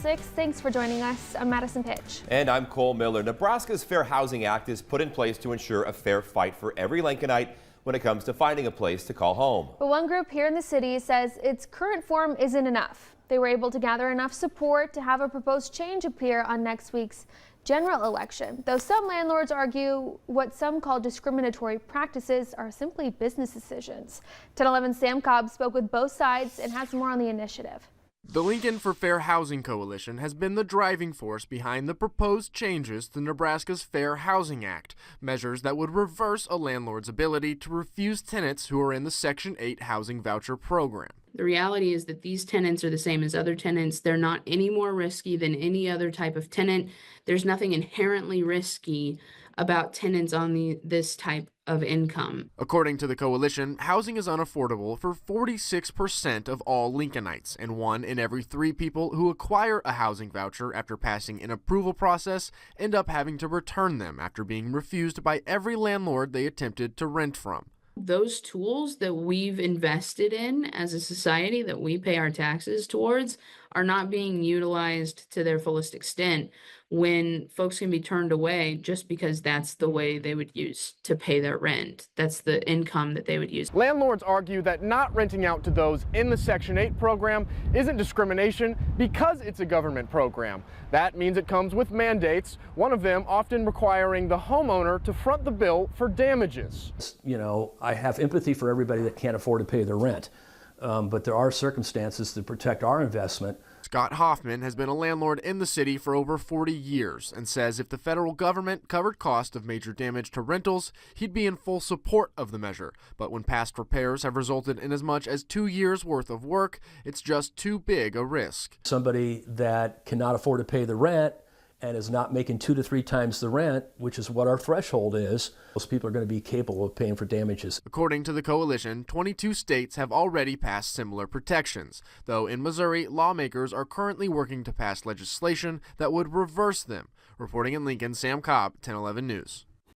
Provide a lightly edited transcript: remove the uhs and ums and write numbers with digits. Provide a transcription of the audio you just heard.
6. Thanks for joining us. I'm Madison Pitch. And I'm Cole Miller. Nebraska's Fair Housing Act is put in place to ensure a fair fight for every Lincolnite when it comes to finding a place to call home. But one group here in the city says its current form isn't enough. They were able to gather enough support to have a proposed change appear on next week's general election, though some landlords argue what some call discriminatory practices are simply business decisions. 1011's Sam Cobb spoke with both sides and has more on the initiative. The Lincoln for Fair Housing Coalition has been the driving force behind the proposed changes to Nebraska's Fair Housing Act, measures that would reverse a landlord's ability to refuse tenants who are in the Section 8 housing voucher program. The reality is that these tenants are the same as other tenants. They're not any more risky than any other type of tenant. There's nothing inherently risky about tenants on this type of income. According to the coalition, housing is unaffordable for 46% of all Lincolnites, and 1 in every 3 people who acquire a housing voucher after passing an approval process end up having to return them after being refused by every landlord they attempted to rent from. Those tools that we've invested in as a society, that we pay our taxes towards, are not being utilized to their fullest extent when folks can be turned away just because that's the way they would use to pay their rent. That's the income that they would use. Landlords argue that not renting out to those in the Section 8 program isn't discrimination because it's a government program. That means it comes with mandates, one of them often requiring the homeowner to front the bill for damages. You know, I have empathy for everybody that can't afford to pay their rent, but there are circumstances to protect our investment. Scott Hoffman has been a landlord in the city for over 40 years and says if the federal government covered cost of major damage to rentals, he'd be in full support of the measure. But when past repairs have resulted in as much as 2 years worth of work, it's just too big a risk. Somebody that cannot afford to pay the rent and is not making 2 to 3 times the rent, which is what our threshold is, most people are going to be capable of paying for damages. According to the coalition, 22 states have already passed similar protections, though in Missouri, lawmakers are currently working to pass legislation that would reverse them. Reporting in Lincoln, Sam Cobb, 1011 News.